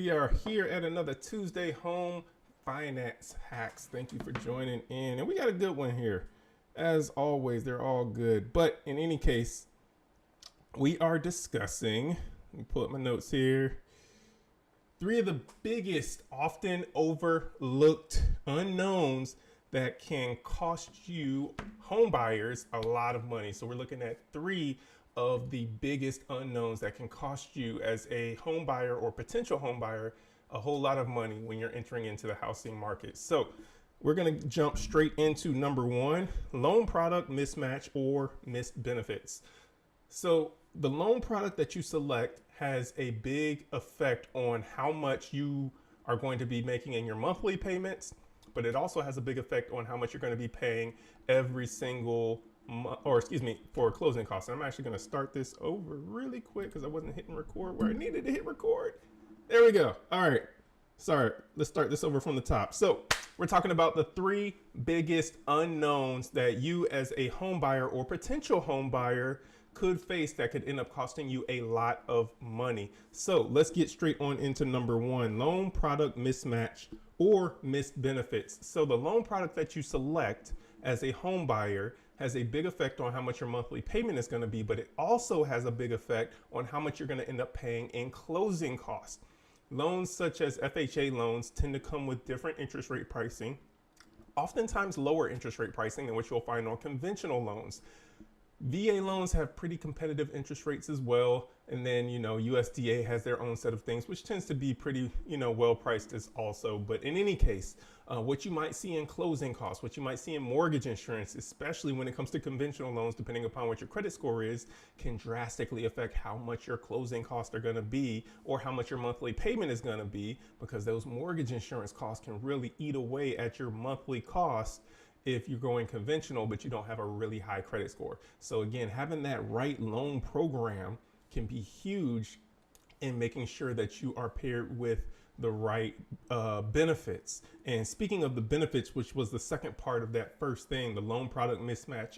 We are here at another Tuesday Home Finance Hacks. Thank you for joining in. And we got a good one here. As always, they're all good. But in any case, we are discussing, let me pull up my notes here, three of the biggest, often overlooked unknowns that can cost you home buyers a lot of money. So we're looking at three of the biggest unknowns that can cost you as a home buyer or potential home buyer a whole lot of money when you're entering into the housing market. So we're going to jump straight into number one, loan product mismatch or missed benefits. So the loan product that you select has a big effect on how much you are going to be making in your monthly payments, but it also has a big effect on how much you're going to be paying every single for closing costs. And I'm actually going to start this over really quick because I wasn't hitting record where I needed to hit record. There we go. All right. Sorry. Let's start this over from the top. So we're talking about the three biggest unknowns that you as a home buyer or potential home buyer could face that could end up costing you a lot of money. So let's get straight on into number one, loan product mismatch or missed benefits. So the loan product that you select as a home buyer has a big effect on how much your monthly payment is going to be, but it also has a big effect on how much you're going to end up paying in closing costs. Loans such as FHA loans tend to come with different interest rate pricing, oftentimes lower interest rate pricing than what you'll find on conventional loans. VA loans have pretty competitive interest rates as well. And then, USDA has their own set of things, which tends to be pretty, well priced as also. But in any case, what you might see in closing costs, what you might see in mortgage insurance, especially when it comes to conventional loans, depending upon what your credit score is, can drastically affect how much your closing costs are going to be or how much your monthly payment is going to be, because those mortgage insurance costs can really eat away at your monthly costs if you're going conventional, but you don't have a really high credit score. So again, having that right loan program can be huge in making sure that you are paired with the right benefits. And speaking of the benefits, which was the second part of that first thing, the loan product mismatch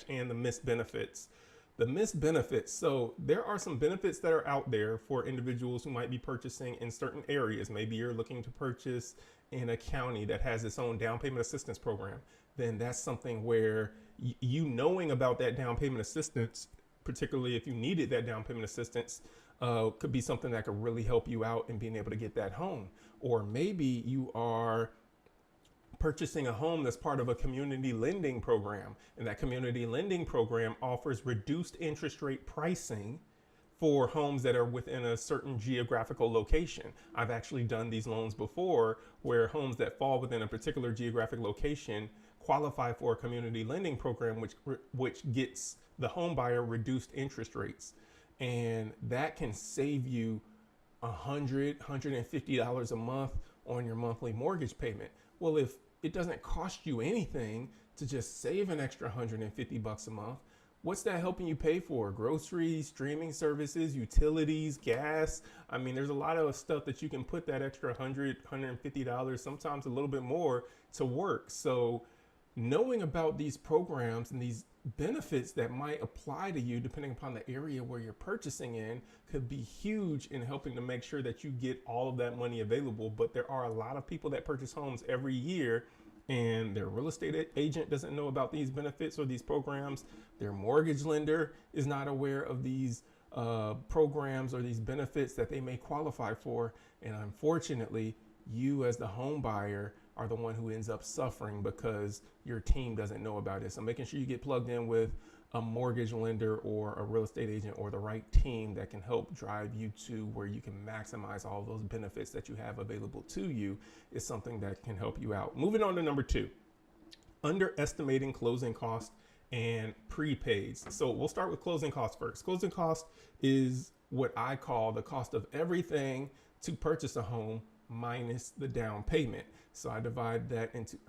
and the missed benefits. The missed benefits. So there are some benefits that are out there for individuals who might be purchasing in certain areas. Maybe you're looking to purchase in a county that has its own down payment assistance program. Then that's something where you knowing about that down payment assistance, particularly if you needed that down payment assistance, could be something that could really help you out in being able to get that home. Or maybe you are purchasing a home that's part of a community lending program, and that community lending program offers reduced interest rate pricing for homes that are within a certain geographical location. I've actually done these loans before where homes that fall within a particular geographic location qualify for a community lending program, which gets the home buyer reduced interest rates. And that can save you $150 a month on your monthly mortgage payment. Well, if it doesn't cost you anything to just save an extra $150 a month, what's that helping you pay for? Groceries, streaming services, utilities, gas. I mean, there's a lot of stuff that you can put that extra $150, sometimes a little bit more, to work. So knowing about these programs and these benefits that might apply to you depending upon the area where you're purchasing in could be huge in helping to make sure that you get all of that money available. But there are a lot of people that purchase homes every year and their real estate agent doesn't know about these benefits or these programs. Their mortgage lender is not aware of these programs or these benefits that they may qualify for. And unfortunately, you as the home buyer are the one who ends up suffering because your team doesn't know about it. So making sure you get plugged in with a mortgage lender or a real estate agent or the right team that can help drive you to where you can maximize all those benefits that you have available to you is something that can help you out. Moving on to number two, underestimating closing costs and prepaids. So we'll start with closing costs first. Closing cost is what I call the cost of everything to purchase a home minus the down payment. So I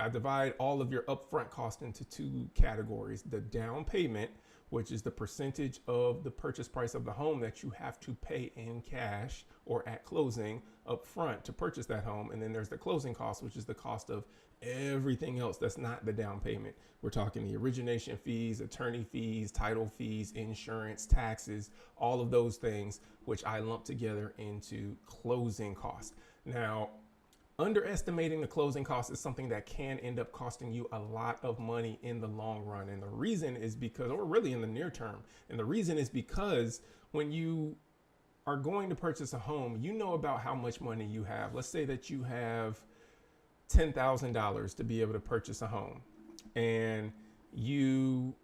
divide all of your upfront cost into two categories. The down payment, which is the percentage of the purchase price of the home that you have to pay in cash or at closing upfront to purchase that home. And then there's the closing cost, which is the cost of everything else that's not the down payment. We're talking the origination fees, attorney fees, title fees, insurance, taxes, all of those things, which I lump together into closing costs. Now, underestimating the closing costs is something that can end up costing you a lot of money in the long run. And the reason is because, or really in the near term, and the reason is because when you are going to purchase a home, you know about how much money you have. Let's say that you have $10,000 to be able to purchase a home, and you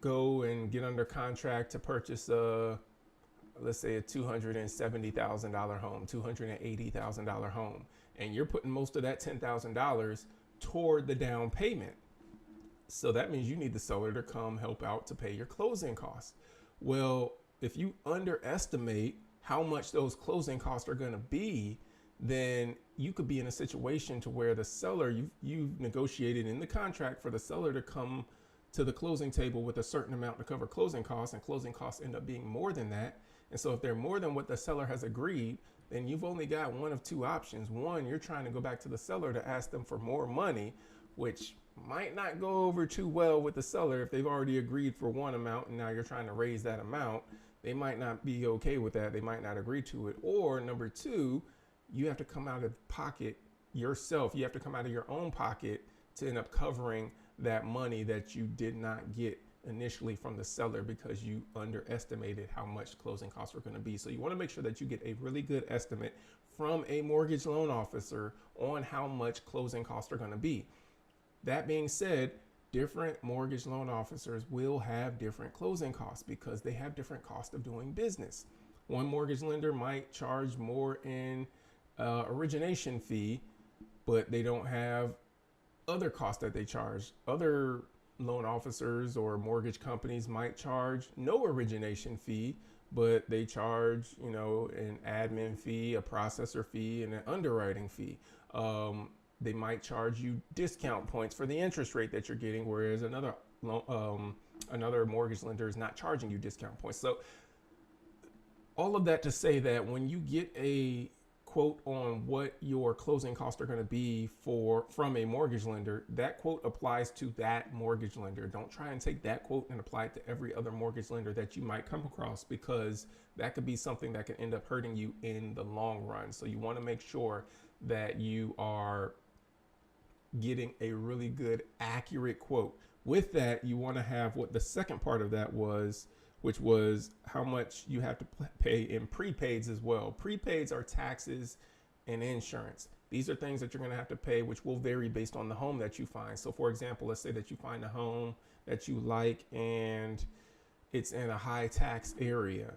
go and get under contract to purchase let's say a $270,000 home, $280,000 home, and you're putting most of that $10,000 toward the down payment. So that means you need the seller to come help out to pay your closing costs. Well, if you underestimate how much those closing costs are going to be, then you could be in a situation to where the seller, you've negotiated in the contract for the seller to come to the closing table with a certain amount to cover closing costs, and closing costs end up being more than that. And so if they're more than what the seller has agreed, then you've only got one of two options. One, you're trying to go back to the seller to ask them for more money, which might not go over too well with the seller if they've already agreed for one amount and now you're trying to raise that amount. They might not be okay with that. They might not agree to it. Or number two, you have to come out of pocket yourself. You have to come out of your own pocket to end up covering that money that you did not get initially from the seller because you underestimated how much closing costs were going to be. So you want to make sure that you get a really good estimate from a mortgage loan officer on how much closing costs are going to be. That being said, different mortgage loan officers will have different closing costs because they have different costs of doing business. One mortgage lender might charge more in origination fee, but they don't have other costs that they charge. Other loan officers or mortgage companies might charge no origination fee, but they charge, an admin fee, a processor fee, and an underwriting fee. They might charge you discount points for the interest rate that you're getting, whereas another mortgage lender is not charging you discount points. So all of that to say that when you get a quote on what your closing costs are going to be from a mortgage lender, that quote applies to that mortgage lender. Don't try and take that quote and apply it to every other mortgage lender that you might come across, because that could be something that could end up hurting you in the long run. So you want to make sure that you are getting a really good, accurate quote. With that, you want to have what the second part of that was, which was how much you have to pay in prepaids as well. Prepaids are taxes and insurance. These are things that you're going to have to pay, which will vary based on the home that you find. So for example, let's say that you find a home that you like and it's in a high tax area.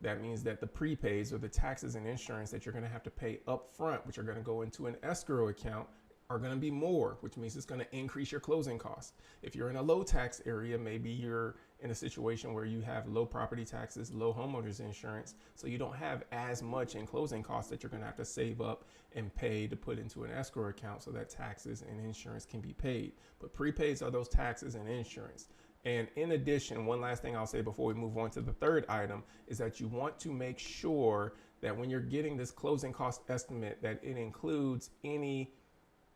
That means that the prepaids, or the taxes and insurance that you're going to have to pay up front, which are going to go into an escrow account, are going to be more, which means it's going to increase your closing costs. If you're in a low tax area, maybe you're in a situation where you have low property taxes, low homeowners insurance, so you don't have as much in closing costs that you're going to have to save up and pay to put into an escrow account so that taxes and insurance can be paid. But prepaids are those taxes and insurance. And in addition, one last thing I'll say before we move on to the third item is that you want to make sure that when you're getting this closing cost estimate, that it includes any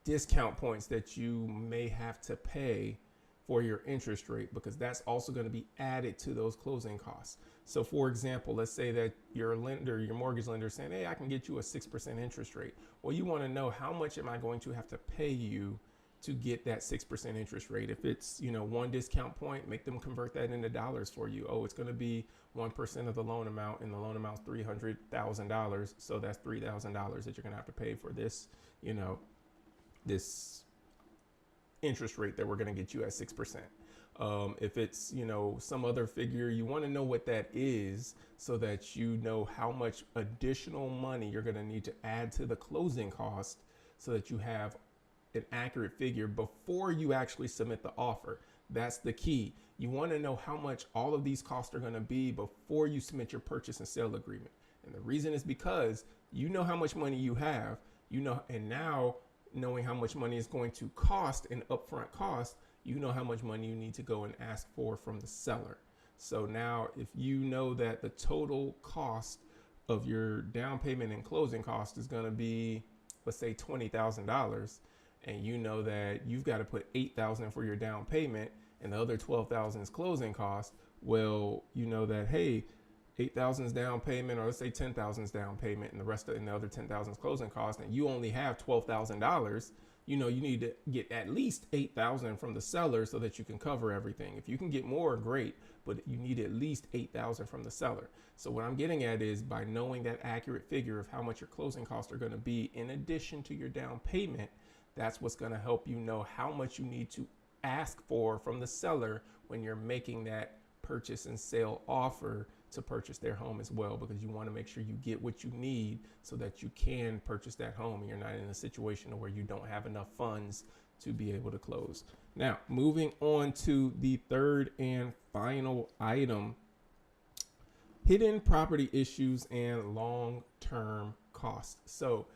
discount points that you may have to pay for your interest rate, because that's also going to be added to those closing costs. So for example, let's say that your mortgage lender is saying, hey, I can get you a 6% interest rate. Well, you want to know, how much am I going to have to pay you to get that 6% interest rate? If it's, one discount point, make them convert that into dollars for you. Oh, it's going to be 1% of the loan amount, and the loan amount's $300,000. So that's $3,000 that you're going to have to pay for this, this interest rate that we're going to get you at 6%. If it's, some other figure, you want to know what that is so that you know how much additional money you're going to need to add to the closing cost so that you have an accurate figure before you actually submit the offer. That's the key. You want to know how much all of these costs are going to be before you submit your purchase and sale agreement. And the reason is because you know how much money you have, and now knowing how much money is going to cost in upfront cost, you know how much money you need to go and ask for from the seller. So now if you know that the total cost of your down payment and closing cost is going to be, let's say $20,000, and you know that you've got to put 8,000 for your down payment and the other 12,000 is closing costs, well, you know that, hey, 8,000 is down payment, or let's say 10,000 is down payment, and the other 10,000 is closing costs, and you only have $12,000. You know, you need to get at least 8,000 from the seller so that you can cover everything. If you can get more, great, but you need at least 8,000 from the seller. So what I'm getting at is, by knowing that accurate figure of how much your closing costs are going to be in addition to your down payment, that's what's going to help you know how much you need to ask for from the seller when you're making that purchase and sale offer to purchase their home as well, because you want to make sure you get what you need so that you can purchase that home and you're not in a situation where you don't have enough funds to be able to close. Now, moving on to the third and final item: hidden property issues and long-term costs. So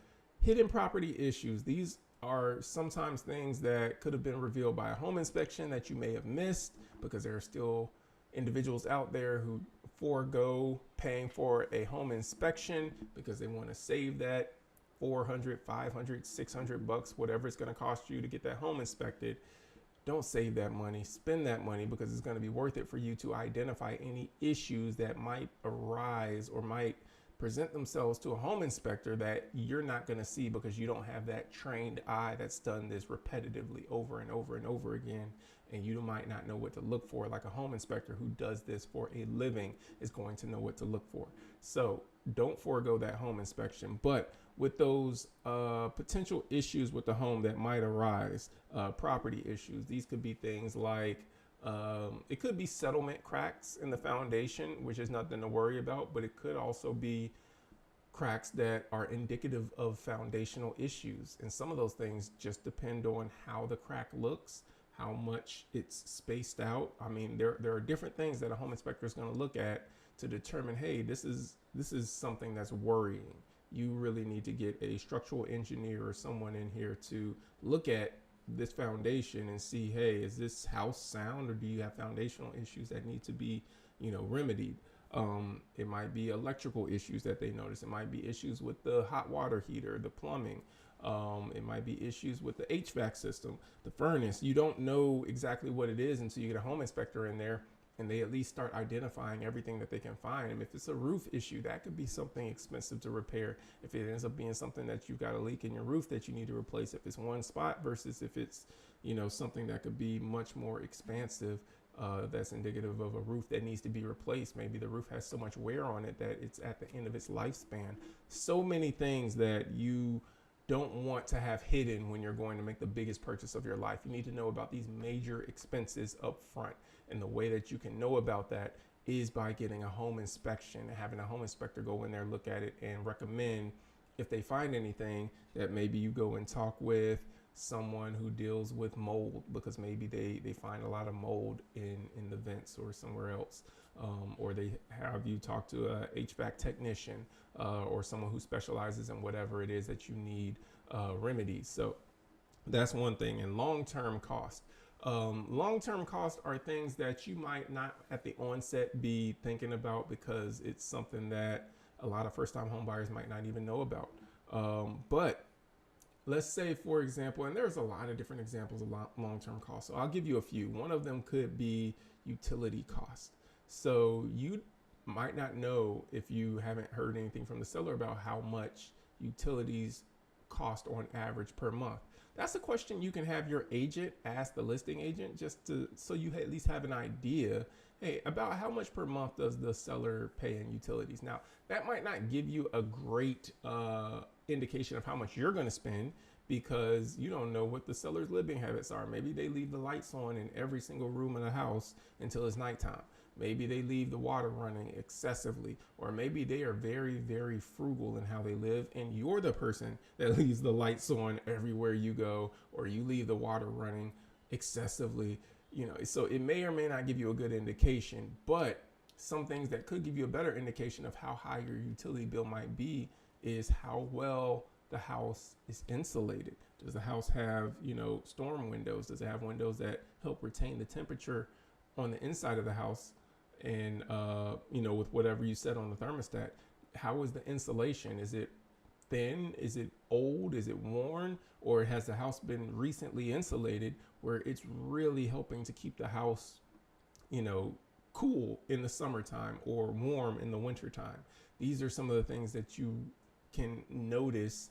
hidden property issues, these are sometimes things that could have been revealed by a home inspection that you may have missed, because there are still individuals out there who forego paying for a home inspection because they want to save that 400, 500, 600 bucks, whatever it's going to cost you to get that home inspected. Don't save that money, spend that money, because it's going to be worth it for you to identify any issues that might arise or might present themselves to a home inspector that you're not going to see because you don't have that trained eye that's done this repetitively over and over and over again. And you might not know what to look for, like a home inspector who does this for a living is going to know what to look for. So don't forego that home inspection. But with those potential issues with the home that might arise, property issues, these could be things like it could be settlement cracks in the foundation, which is nothing to worry about, but it could also be cracks that are indicative of foundational issues. And some of those things just depend on how the crack looks, how much it's spaced out. I mean, there are different things that a home inspector is going to look at to determine, hey, this is something that's worrying. You really need to get a structural engineer or someone in here to look at this foundation and see, hey, is this house sound, or do you have foundational issues that need to be, remedied? It might be electrical issues that they notice. It might be issues with the hot water heater, the plumbing. It might be issues with the HVAC system, the furnace. You don't know exactly what it is until you get a home inspector in there and they at least start identifying everything that they can find. And if it's a roof issue, that could be something expensive to repair. If it ends up being something that you've got a leak in your roof that you need to replace, if it's one spot versus if it's, something that could be much more expansive, that's indicative of a roof that needs to be replaced. Maybe the roof has so much wear on it that it's at the end of its lifespan. So many things that you don't want to have hidden when you're going to make the biggest purchase of your life. You need to know about these major expenses up front. And the way that you can know about that is by getting a home inspection and having a home inspector go in there, look at it, and recommend, if they find anything, that maybe you go and talk with someone who deals with mold, because maybe they find a lot of mold in the vents or somewhere else. Or they have you talk to a HVAC technician or someone who specializes in whatever it is that you need remedies. So that's one thing. And long-term cost. Long-term costs are things that you might not at the onset be thinking about, because it's something that a lot of first-time home buyers might not even know about. But let's say, for example, and there's a lot of different examples of long-term costs. So I'll give you a few. One of them could be utility cost. So you might not know, if you haven't heard anything from the seller, about how much utilities cost on average per month. That's a question you can have your agent ask the listing agent, so you at least have an idea, hey, about how much per month does the seller pay in utilities. Now, that might not give you a great indication of how much you're going to spend, because you don't know what the seller's living habits are. Maybe they leave the lights on in every single room in the house until it's nighttime. Maybe they leave the water running excessively, or maybe they are very, very frugal in how they live, and you're the person that leaves the lights on everywhere you go, or you leave the water running excessively. So it may or may not give you a good indication, but some things that could give you a better indication of how high your utility bill might be is how well the house is insulated. Does the house have, storm windows? Does it have windows that help retain the temperature on the inside of the house? And, with whatever you set on the thermostat, how is the insulation? Is it thin? Is it old? Is it worn? Or has the house been recently insulated where it's really helping to keep the house, you know, cool in the summertime or warm in the wintertime? These are some of the things that you can notice.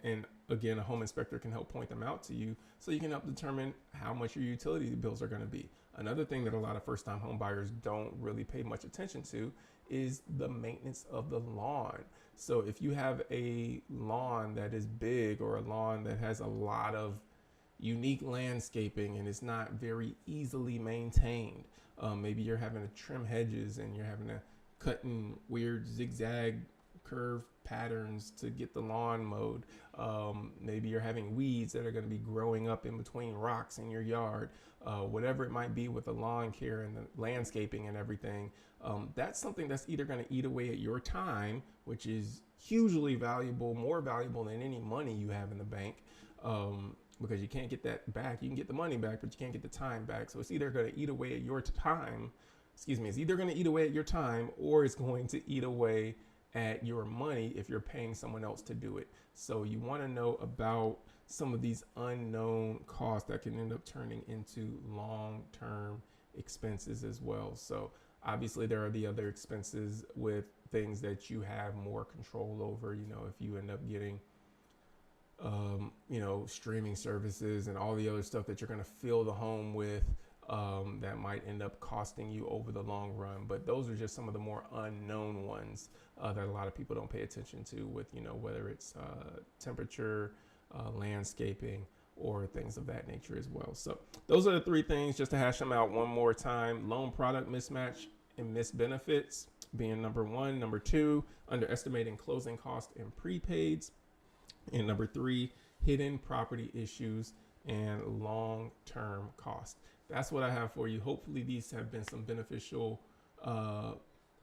And again, a home inspector can help point them out to you so you can help determine how much your utility bills are going to be. Another thing that a lot of first time home buyers don't really pay much attention to is the maintenance of the lawn. So if you have a lawn that is big or a lawn that has a lot of unique landscaping and it's not very easily maintained, maybe you're having to trim hedges and you're having to cut in weird zigzag curve patterns to get the lawn mowed. Maybe you're having weeds that are going to be growing up in between rocks in your yard. Whatever it might be with the lawn care and the landscaping and everything, that's something that's either going to eat away at your time, which is hugely valuable, more valuable than any money you have in the bank, because you can't get that back. You can get the money back, but you can't get the time back. So it's either going to eat away at your time, it's either going to eat away at your time or it's going to eat away at your money if you're paying someone else to do it. So you want to know about some of these unknown costs that can end up turning into long-term expenses as well. So obviously there are the other expenses with things that you have more control over. You know, if you end up getting streaming services and all the other stuff that you're going to fill the home with, that might end up costing you over the long run. But those are just some of the more unknown ones that a lot of people don't pay attention to, with, whether it's temperature, landscaping, or things of that nature as well. So those are the three things, just to hash them out one more time. Loan product mismatch and missed benefits being number one. Number two, underestimating closing costs and prepaids. And number three, hidden property issues and long-term costs. That's what I have for you. Hopefully these have been some beneficial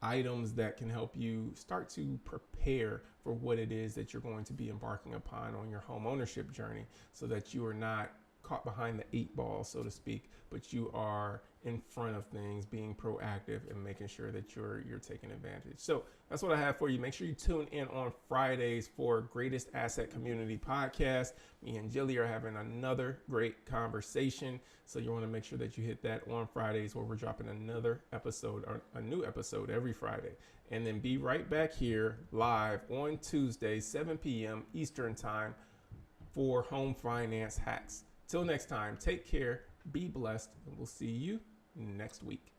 items that can help you start to prepare for what it is that you're going to be embarking upon on your home ownership journey, so that you are not caught behind the 8 ball, so to speak, but you are in front of things, being proactive and making sure that you're taking advantage. So that's what I have for you. Make sure you tune in on Fridays for Greatest Asset Community Podcast. Me and Jilly are having another great conversation, so you want to make sure that you hit that on Fridays, where we're dropping another episode, or a new episode every Friday. And then be right back here live on Tuesday, 7 p.m. Eastern Time, for Home Finance Hacks. Till next time, take care, be blessed, and we'll see you next week.